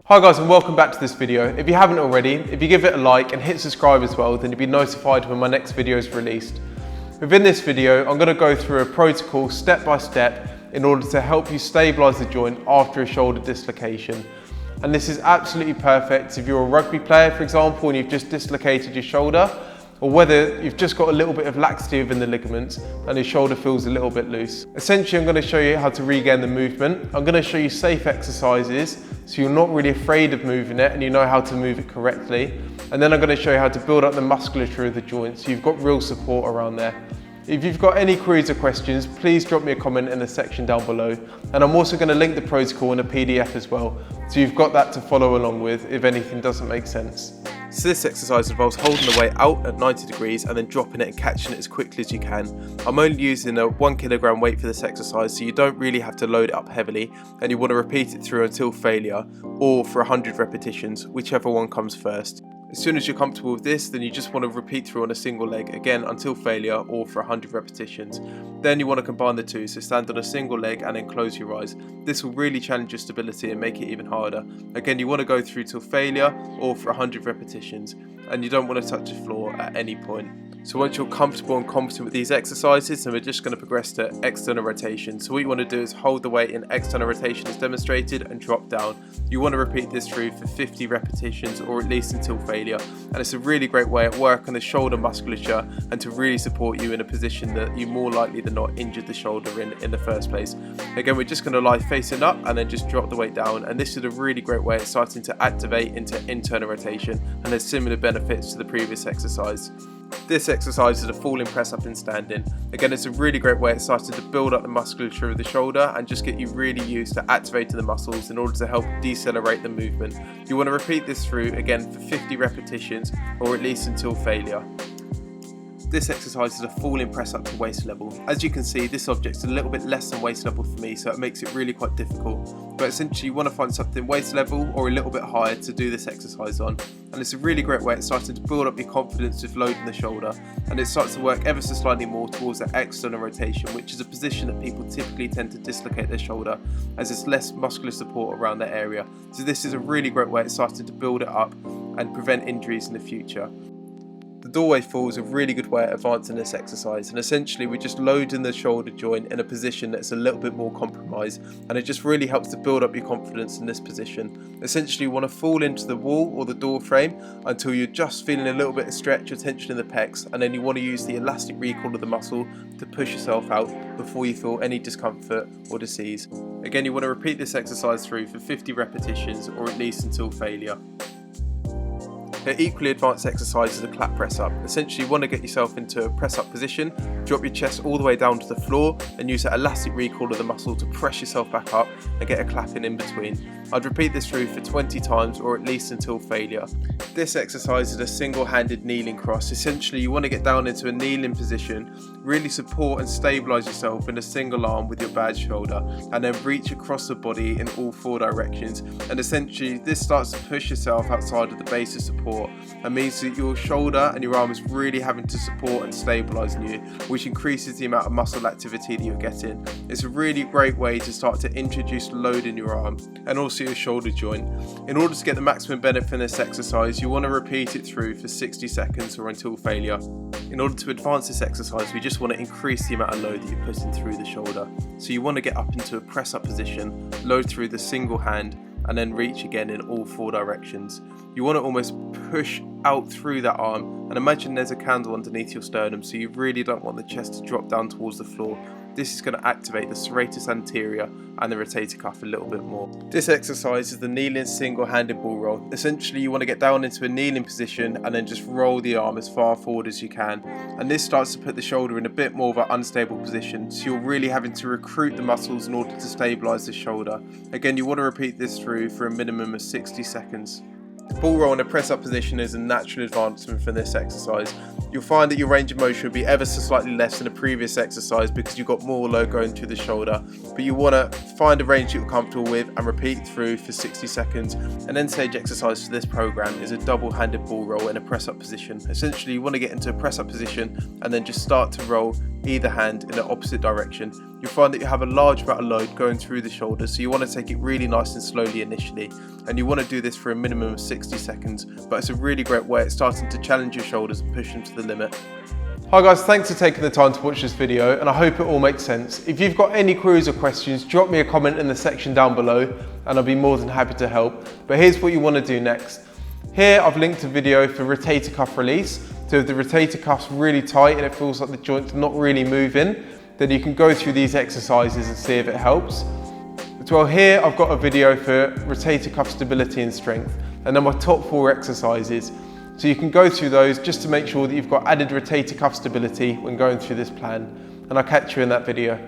Hi guys, and welcome back to this video. If you haven't already, if you give it a like and hit subscribe as well, then you'll be notified when my next video is released. Within this video, I'm going to go through a protocol step by step in order to help you stabilise the joint after a shoulder dislocation. And this is absolutely perfect if you're a rugby player, for example, and you've just dislocated your shoulder, or whether you've just got a little bit of laxity within the ligaments and your shoulder feels a little bit loose. Essentially, I'm going to show you how to regain the movement. I'm going to show you safe exercises so you're not really afraid of moving it and you know how to move it correctly. And then I'm going to show you how to build up the musculature of the joint so you've got real support around there. If you've got any queries or questions, please drop me a comment in the section down below. And I'm also going to link the protocol in a PDF as well, so you've got that to follow along with if anything doesn't make sense. So this exercise involves holding the weight out at 90 degrees and then dropping it and catching it as quickly as you can. I'm only using a 1 kilogram weight for this exercise, so you don't really have to load it up heavily, and you want to repeat it through until failure or for 100 repetitions, whichever one comes first. As soon as you're comfortable with this, then you just want to repeat through on a single leg, again until failure or for 100 repetitions. Then you want to combine the two, so stand on a single leg and then close your eyes. This will really challenge your stability and make it even harder. Again, you want to go through till failure or for 100 repetitions, and you don't want to touch the floor at any point. So once you're comfortable and competent with these exercises, then we're just going to progress to external rotation. So what you want to do is hold the weight in external rotation as demonstrated and drop down. You want to repeat this through for 50 repetitions or at least until failure. And it's a really great way at work on the shoulder musculature and to really support you in a position that you more likely than not injured the shoulder in the first place. Again, we're just going to lie facing up and then just drop the weight down. And this is a really great way at starting to activate into internal rotation, and there's similar benefits to the previous exercise. This exercise is a falling press up in standing. Again, it's a really great way at starting to build up the musculature of the shoulder and just get you really used to activating the muscles in order to help decelerate the movement. You want to repeat this through again for 50 repetitions or at least until failure. This exercise is a falling press up to waist level. As you can see, this object's a little bit less than waist level for me, so it makes it really quite difficult. But essentially you want to find something waist level or a little bit higher to do this exercise on. And it's a really great way at starting to build up your confidence with loading the shoulder. And it starts to work ever so slightly more towards that external rotation, which is a position that people typically tend to dislocate their shoulder as there's less muscular support around that area. So this is a really great way at starting to build it up and prevent injuries in the future. The doorway fall is a really good way at advancing this exercise, and essentially we're just loading the shoulder joint in a position that's a little bit more compromised, and it just really helps to build up your confidence in this position. Essentially you want to fall into the wall or the door frame until you're just feeling a little bit of stretch or tension in the pecs, and then you want to use the elastic recall of the muscle to push yourself out before you feel any discomfort or disease. Again, you want to repeat this exercise through for 50 repetitions or at least until failure. The equally advanced exercise is a clap press up. Essentially you want to get yourself into a press up position, drop your chest all the way down to the floor and use that elastic recall of the muscle to press yourself back up and get a clap in between. I'd repeat this through for 20 times or at least until failure. This exercise is a single-handed kneeling cross. Essentially you want to get down into a kneeling position, really support and stabilise yourself in a single arm with your bad shoulder, and then reach across the body in all 4 directions. And essentially this starts to push yourself outside of the base of support and means that your shoulder and your arm is really having to support and stabilise you, which increases the amount of muscle activity that you're getting. It's a really great way to start to introduce load in your arm and also your shoulder joint. In order to get the maximum benefit from this exercise, you want to repeat it through for 60 seconds or until failure. In order to advance this exercise, we just want to increase the amount of load that you're putting through the shoulder. So you want to get up into a press up position, load through the single hand, and then reach again in all 4 directions. You want to almost push out through that arm, and imagine there's a candle underneath your sternum, so you really don't want the chest to drop down towards the floor. This is going to activate the serratus anterior and the rotator cuff a little bit more. This exercise is the kneeling single-handed ball roll. Essentially you want to get down into a kneeling position and then just roll the arm as far forward as you can. And this starts to put the shoulder in a bit more of an unstable position, so you're really having to recruit the muscles in order to stabilise the shoulder. Again, you want to repeat this through for a minimum of 60 seconds. Ball roll in a press up position is a natural advancement for this exercise. You'll find that your range of motion will be ever so slightly less than the previous exercise because you've got more load going to the shoulder, but you want to find a range that you're comfortable with and repeat through for 60 seconds. An end stage exercise for this program is a double-handed ball roll in a press up position. Essentially you want to get into a press up position and then just start to roll either hand in the opposite direction, you'll find that you have a large amount of load going through the shoulders, so you want to take it really nice and slowly initially, and you want to do this for a minimum of 60 seconds, but it's a really great way at starting to challenge your shoulders and push them to the limit. Hi guys, thanks for taking the time to watch this video, and I hope it all makes sense. If you've got any queries or questions, drop me a comment in the section down below and I'll be more than happy to help. But here's what you want to do next. Here I've linked a video for rotator cuff release. So if the rotator cuff's really tight and it feels like the joint's not really moving, then you can go through these exercises and see if it helps. As well, here I've got a video for rotator cuff stability and strength, and then my top 4 exercises. So you can go through those just to make sure that you've got added rotator cuff stability when going through this plan, and I'll catch you in that video.